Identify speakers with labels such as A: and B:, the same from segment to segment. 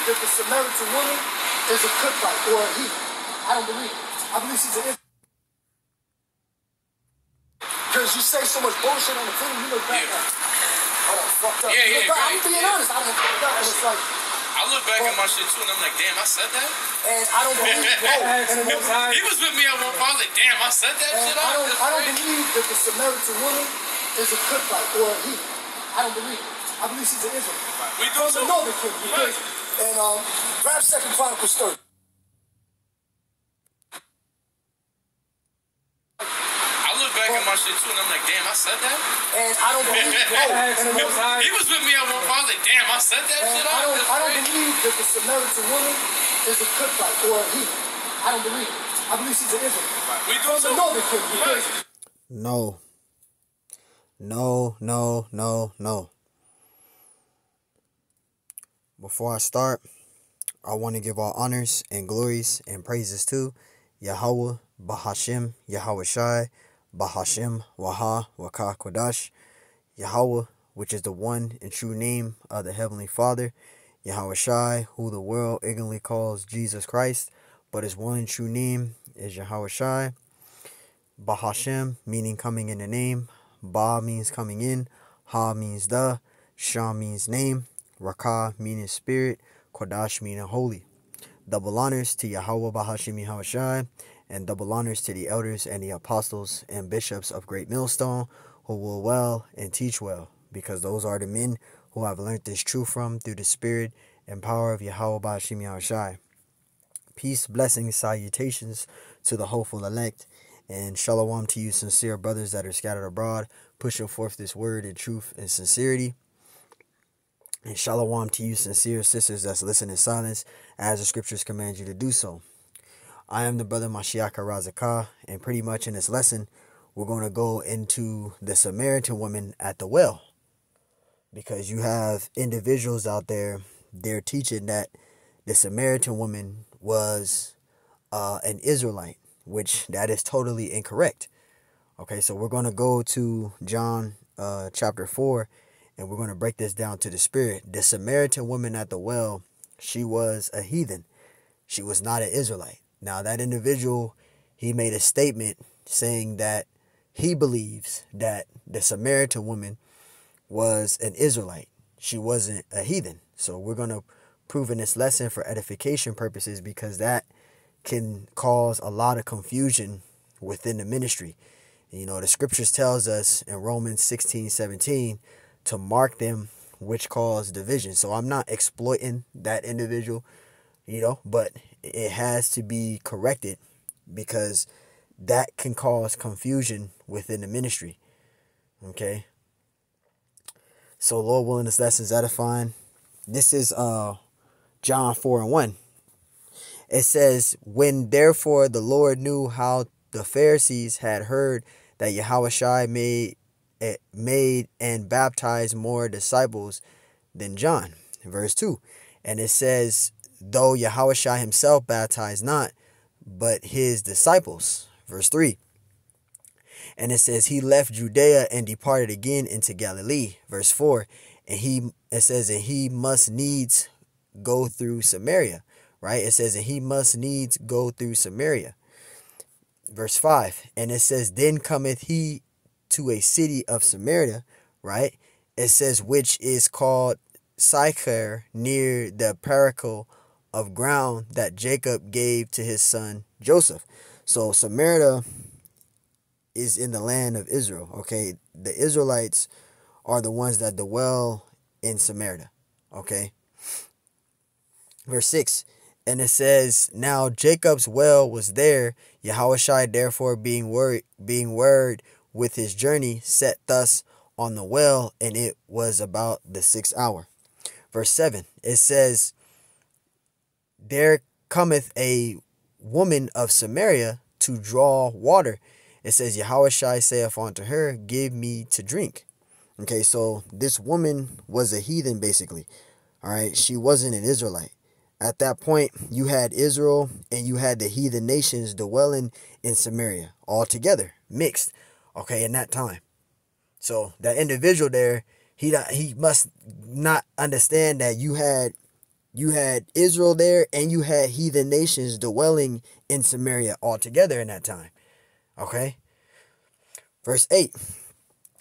A: that the Samaritan woman is a Cookite or a heathen. I don't believe it. I believe she's an Israelite. Because you say so much bullshit on the video, you look back at it. Oh, fucked up.
B: Yeah,
A: I'm being honest. I don't fucked up. And it's like,
B: I look back at my shit too, and I'm like, damn, I said that?
A: and I don't believe
B: He was with me at one point. I was like, damn, I said that shit?
A: I don't believe that the Samaritan woman is a Cookite or a heathen. I don't believe it. I believe she's an Israelite.
B: We do
A: too. No, they couldn't. Because, and grab 2 Chronicles 30.
B: I look back at my shit too, and I'm like, damn, I said that?
A: And I don't believe
B: He was with me at one point. I was like, damn, I said that shit?
A: I don't believe that the Samaritan woman is a Cookite or a heathen. I don't believe it. I believe she's an Israelite.
B: We do too.
A: No, they couldn't. Because
C: No. No, no, no, no. Before I start, I want to give all honors and glories and praises to Yahweh, Bahashim, Yahweh Shai, Bahashim, Waha, Waka, Kodash, Yahweh, which is the one and true name of the Heavenly Father, Yahweh Shai, who the world ignorantly calls Jesus Christ, but his one true name is Yahweh Shai. Bahashim, meaning coming in the name. Ba means coming in. Ha means the. Shah means name. Rakah meaning spirit. Kodash meaning holy. Double honors to Yahweh Bahashim Yahweh Shai, and double honors to the elders and the apostles and bishops of Great Millstone, who will well and teach well, because those are the men who have learned this truth from through the spirit and power of Yahweh Bahashim Yahweh Shai. Peace, blessings, salutations to the hopeful elect, and shalom to you sincere brothers that are scattered abroad, pushing forth this word in truth and sincerity. And shalom to you sincere sisters that's listening in silence, as the scriptures command you to do so. I am the brother Mashiach Razakah, and pretty much in this lesson, we're going to go into the Samaritan woman at the well. Because you have individuals out there, they're teaching that the Samaritan woman was an Israelite, which that is totally incorrect. Okay, so we're going to go to John chapter 4, and we're going to break this down to the spirit. The Samaritan woman at the well, she was a heathen. She was not an Israelite. Now, that individual, he made a statement saying that he believes that the Samaritan woman was an Israelite. She wasn't a heathen. So we're going to prove in this lesson for edification purposes, because that can cause a lot of confusion within the ministry. You know, the scriptures tells us in Romans 16:17 to mark them which cause division. So I'm not exploiting that individual, you know, but it has to be corrected, because that can cause confusion within the ministry. Okay. So Lord willing, this lesson is edifying. This is John 4:1. It says, when therefore the Lord knew how the Pharisees had heard that Yahushua made and baptized more disciples than John. Verse 2. And it says, though Yahushua himself baptized not, but his disciples. Verse 3. And it says, he left Judea and departed again into Galilee. Verse 4. And it says, and he must needs go through Samaria. Right? It says, and he must needs go through Samaria. Verse 5. And it says, then cometh he to a city of Samaria. Right? It says, which is called Sychar, near the paracle of ground that Jacob gave to his son Joseph. So Samaria is in the land of Israel. Okay, the Israelites are the ones that dwell in Samaria. Okay, verse 6. And it says, now Jacob's well was there. Yahushua therefore being word with his journey, set thus on the well, and it was about the 6th hour. Verse 7. It says, there cometh a woman of Samaria to draw water. It says, Yahushua saith unto her, give me to drink. Okay, so this woman was a heathen, basically. All right, she wasn't an Israelite. At that point, you had Israel and you had the heathen nations dwelling in Samaria all together, mixed. Okay, in that time. So that individual there, he must not understand that you had You had Israel there, and you had heathen nations dwelling in Samaria altogether in that time. Okay? Verse 8.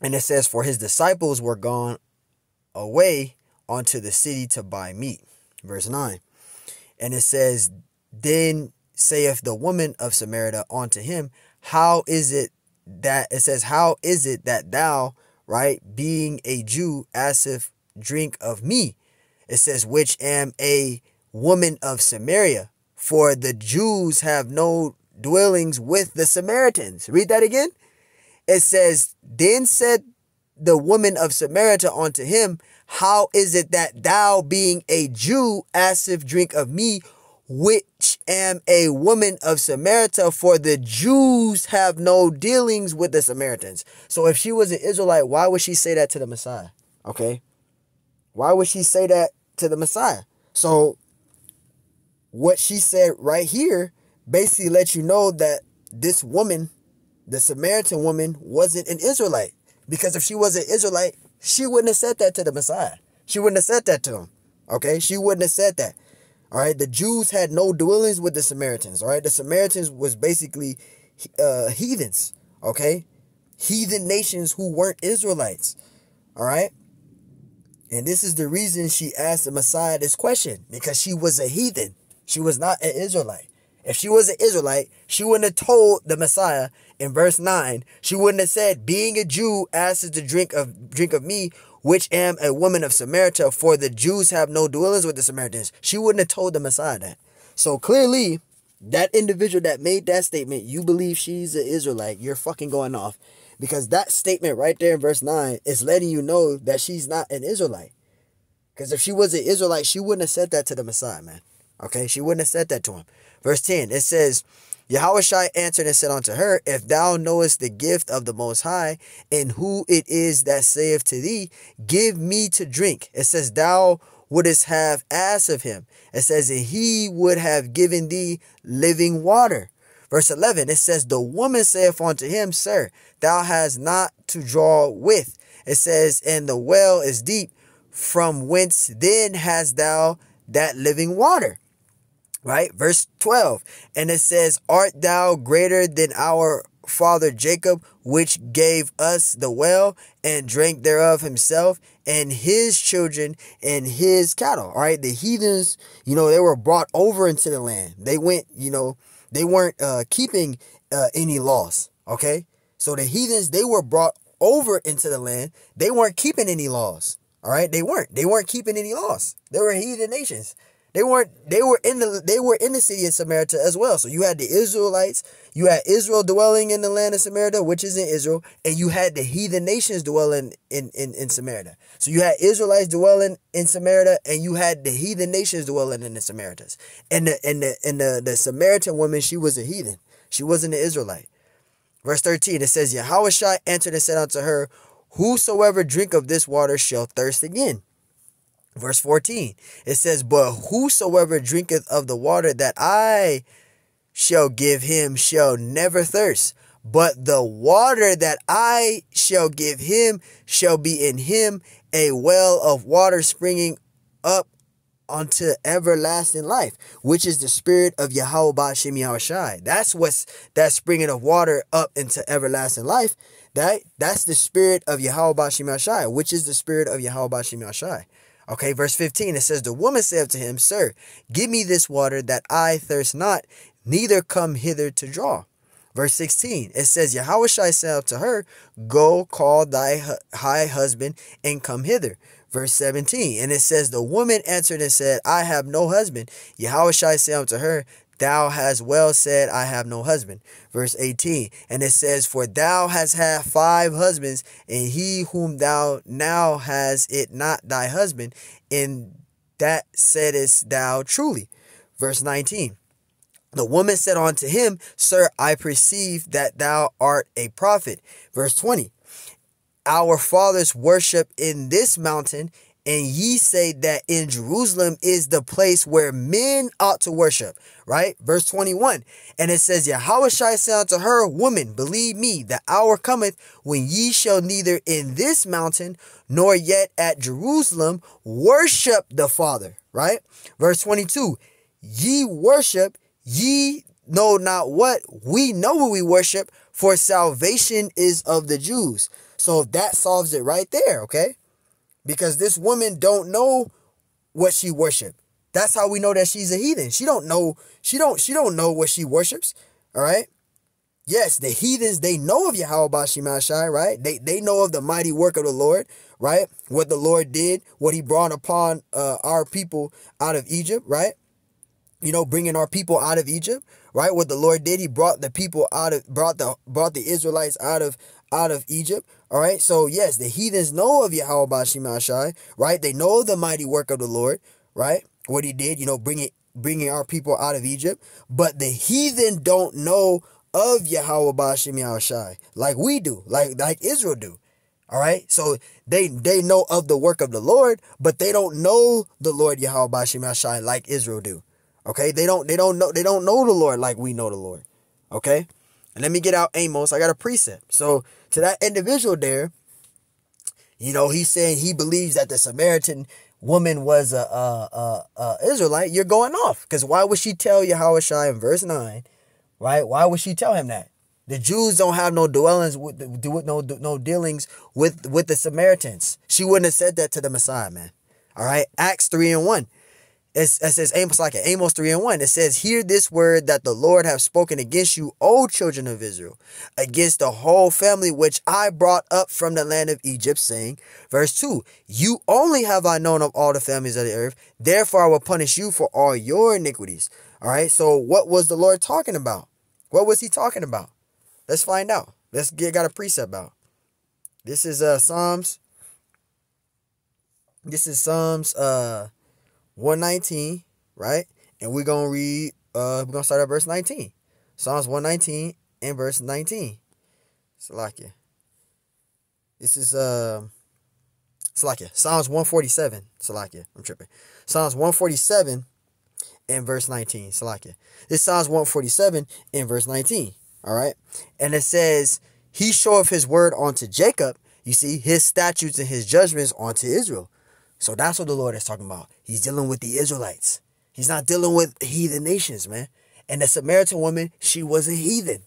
C: And it says, for his disciples were gone away unto the city to buy meat. Verse 9. And it says, then saith the woman of Samaria unto him, how is it that thou, right, being a Jew, askest drink of me? It says, which am a woman of Samaria, for the Jews have no dwellings with the Samaritans. Read that again. It says, then said the woman of Samaria unto him, how is it that thou, being a Jew, askest drink of me, which am a woman of Samaria, for the Jews have no dealings with the Samaritans? So if she was an Israelite, why would she say that to the Messiah? Okay. Why would she say that to the Messiah? So what she said right here basically lets you know that this woman, the Samaritan woman, wasn't an Israelite. Because if she was an Israelite, she wouldn't have said that to the Messiah. She wouldn't have said that to him. Okay. She wouldn't have said that. All right, the Jews had no dwellings with the Samaritans. All right, the Samaritans was basically heathens. Okay, heathen nations who weren't Israelites. All right, and this is the reason she asked the Messiah this question, because she was a heathen. She was not an Israelite. If she was an Israelite, she wouldn't have told the Messiah in verse 9. She wouldn't have said, being a Jew, asks to drink of me, which am a woman of Samaria, for the Jews have no dwellings with the Samaritans. She wouldn't have told the Messiah that. So clearly, that individual that made that statement, you believe she's an Israelite, you're fucking going off. Because that statement right there in verse 9 is letting you know that she's not an Israelite. Because if she was an Israelite, she wouldn't have said that to the Messiah, man. Okay, she wouldn't have said that to him. Verse 10, it says, Yahushua answered and said unto her, if thou knowest the gift of the Most High, and who it is that saith to thee, give me to drink. It says, thou wouldest have asked of him. It says, and he would have given thee living water. Verse 11, it says, the woman saith unto him, sir, thou hast not to draw with. It says, and the well is deep. From whence then hast thou that living water? Right? Verse 12. And it says, art thou greater than our father Jacob, which gave us the well and drank thereof himself and his children and his cattle? All right. The heathens, they were brought over into the land. They went, they weren't keeping any laws. Okay. So the heathens, they were brought over into the land. They weren't keeping any laws. All right. They weren't keeping any laws. They were heathen nations. They were in the city of Samaria as well. So you had the Israelites, you had Israel dwelling in the land of Samaria, which is in Israel, and you had the heathen nations dwelling in Samaria. So you had Israelites dwelling in Samaria, and you had the heathen nations dwelling in the Samaritans. And the Samaritan woman, she was a heathen. She wasn't an Israelite. Verse 13, it says, Yahushua answered and said unto her, whosoever drink of this water shall thirst again. Verse 14, it says, but whosoever drinketh of the water that I shall give him shall never thirst, but the water that I shall give him shall be in him a well of water springing up unto everlasting life, which is the spirit of Yahweh Ba'ashem Yahushai. That's that springing of water up into everlasting life. That's the spirit of Yahweh Ba'ashem Yahushai, which is the spirit of Yahweh Ba'ashem Yahushai. Okay, verse 15, it says, the woman said to him, sir, give me this water that I thirst not, neither come hither to draw. Verse 16, it says, Yahushua said to her, go call thy high husband and come hither. Verse 17, and it says, the woman answered and said, I have no husband. Yahushua said unto her, thou hast well said, I have no husband. Verse 18, and it says, for thou hast had 5 husbands, and he whom thou now hast it not thy husband, and that saidest thou truly. Verse 19, the woman said unto him, sir, I perceive that thou art a prophet. Verse 20, our fathers worship in this mountain, and ye say that in Jerusalem is the place where men ought to worship. Right? Verse 21. And it says, Yahushua said unto her, woman, believe me, the hour cometh when ye shall neither in this mountain nor yet at Jerusalem worship the Father. right? Verse 22, ye worship, ye know not what, we know what we worship, for salvation is of the Jews. So that solves it right there, okay? Because this woman don't know what she worship. That's how we know that she's a heathen. She don't know what she worships, all right? Yes, the heathens, they know of Yahweh Bashimashai, right? They know of the mighty work of the Lord, right? What the Lord did, what he brought upon our people out of Egypt, right? You know, bringing our people out of Egypt, right? What the Lord did, he brought the people brought the Israelites out of Egypt, all right? So yes, the heathens know of Yahweh Bashimashai, right? They know of the mighty work of the Lord, right? What he did, you know, bringing our people out of Egypt, but the heathen don't know of Yahweh Bashim Yahushai like we do, like Israel do. All right, so they know of the work of the Lord, but they don't know the Lord Yahweh Bashim Yahushai like Israel do. Okay, they don't know the Lord like we know the Lord. Okay, and let me get out Amos. I got a precept. So to that individual there, you know, he's saying he believes that the Samaritan woman was a Israelite. You're going off, because why would she tell Yahushai in verse 9? Right? Why would she tell him that? The Jews don't have no dwellings with no dealings with the Samaritans. She wouldn't have said that to the Messiah, man. All right. Acts 3:1. It says Amos 3:1. It says, hear this word that the Lord have spoken against you, O children of Israel, against the whole family which I brought up from the land of Egypt, saying, verse 2, you only have I known of all the families of the earth, therefore I will punish you for all your iniquities. All right. So what was the Lord talking about? What was he talking about? Let's find out. Got a precept out. This is Psalms. This is Psalms 119, right? And we're gonna read. We're gonna start at verse 19. Psalms 119 and verse 19. Salakia. This is Salakia. Psalms 147. Salakia. I'm tripping. Psalms 147 and verse 19. Salakia. This Psalms 147 and verse 19. All right. And it says, he showeth his word unto Jacob. You see, his statutes and his judgments unto Israel. So that's what the Lord is talking about. He's dealing with the Israelites. He's not dealing with heathen nations, man. And the Samaritan woman, she was a heathen.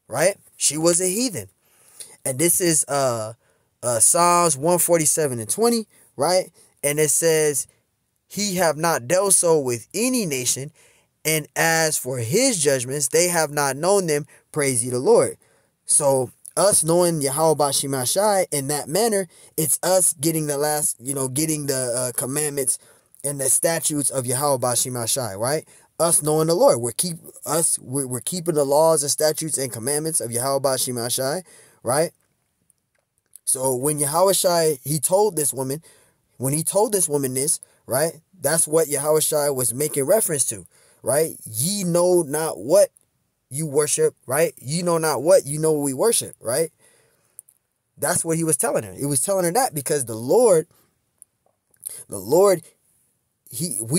C: Right? She was a heathen. And this is Psalms 147 and 20. Right? And it says, he have not dealt so with any nation, and as for his judgments, they have not known them. Praise ye the Lord. So us knowing Yahweh Bashimashai in that manner, it's us getting getting the commandments and the statutes of Yahweh Bashimashai, right? Us knowing the Lord. We're keeping the laws and statutes and commandments of Yahweh Bashimashai, right? So when Yahushai, he told this woman this, right? That's what Yahushai was making reference to, right? Ye know not what you worship, right? You know not what, you know what we worship, right? That's what he was telling her. He was telling her that because the Lord, we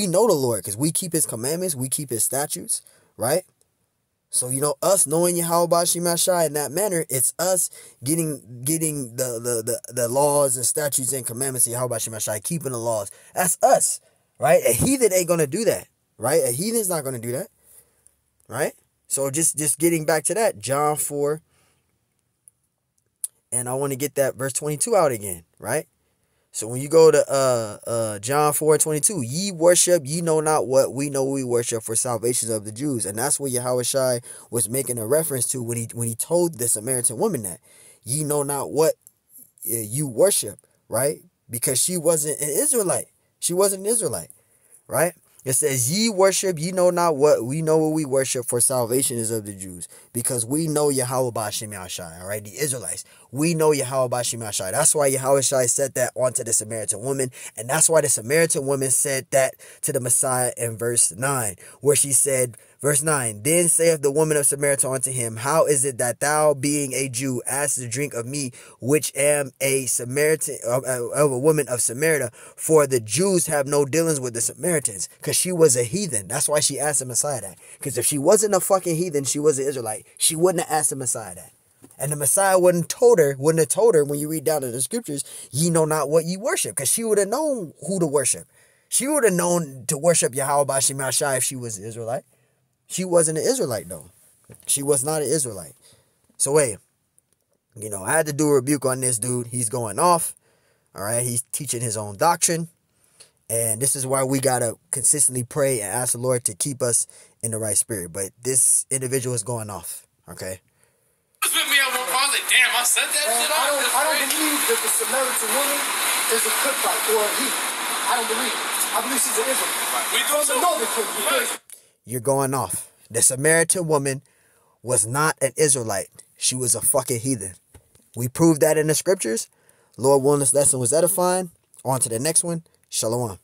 C: know the Lord because we keep his commandments, we keep his statutes, right? So, us knowing Yahweh Bashimashai in that manner, it's us getting the laws and statutes and commandments of Yahweh Bashimashai, keeping the laws. That's us, right? A heathen ain't going to do that, right? A heathen's not going to do that, right? So just getting back to that, John 4, and I want to get that verse 22 out again, right? So when you go to John 4:22, ye worship, ye know not what, we know we worship, for salvation of the Jews. And that's what Yahushai was making a reference to when he told the Samaritan woman that. Ye know not what you worship, right? Because she wasn't an Israelite. She wasn't an Israelite, right? It says, ye worship, ye know not what, we know what we worship, for salvation is of the Jews. Because we know Yahweh Bashim Yahshai, all right? The Israelites, we know Yahweh Bashim Yahshai. That's why Yahushai said that onto the Samaritan woman. And that's why the Samaritan woman said that to the Messiah in verse 9, where she said, verse 9, then saith the woman of Samaritan unto him, how is it that thou, being a Jew, ask to drink of me, which am a Samaritan, of a woman of Samaria? For the Jews have no dealings with the Samaritans. Because she was a heathen. That's why she asked the Messiah that. Because if she wasn't a fucking heathen, she was an Israelite, she wouldn't have asked the Messiah that. And the Messiah wouldn't have told her when you read down in the scriptures, ye know not what ye worship. Because she would have known who to worship. She would have known to worship Yahweh Bashim Yashai if she was an Israelite. She wasn't an Israelite, though. She was not an Israelite. So, hey, you know, I had to do a rebuke on this dude. He's going off. All right, he's teaching his own doctrine. And this is why we got to consistently pray and ask the Lord to keep us in the right spirit. But this individual is going off, okay?
B: With me at one point, I was like, damn, I said that shit.
A: I don't believe that the Samaritan woman is a Cuthite or a heathen. I don't believe it. I believe she's an Israelite.
B: We do
A: the northern kingdom because
C: you're going off. The Samaritan woman was not an Israelite. She was a fucking heathen. We proved that in the scriptures. Lord willing, this lesson was edifying. On to the next one. Shalom.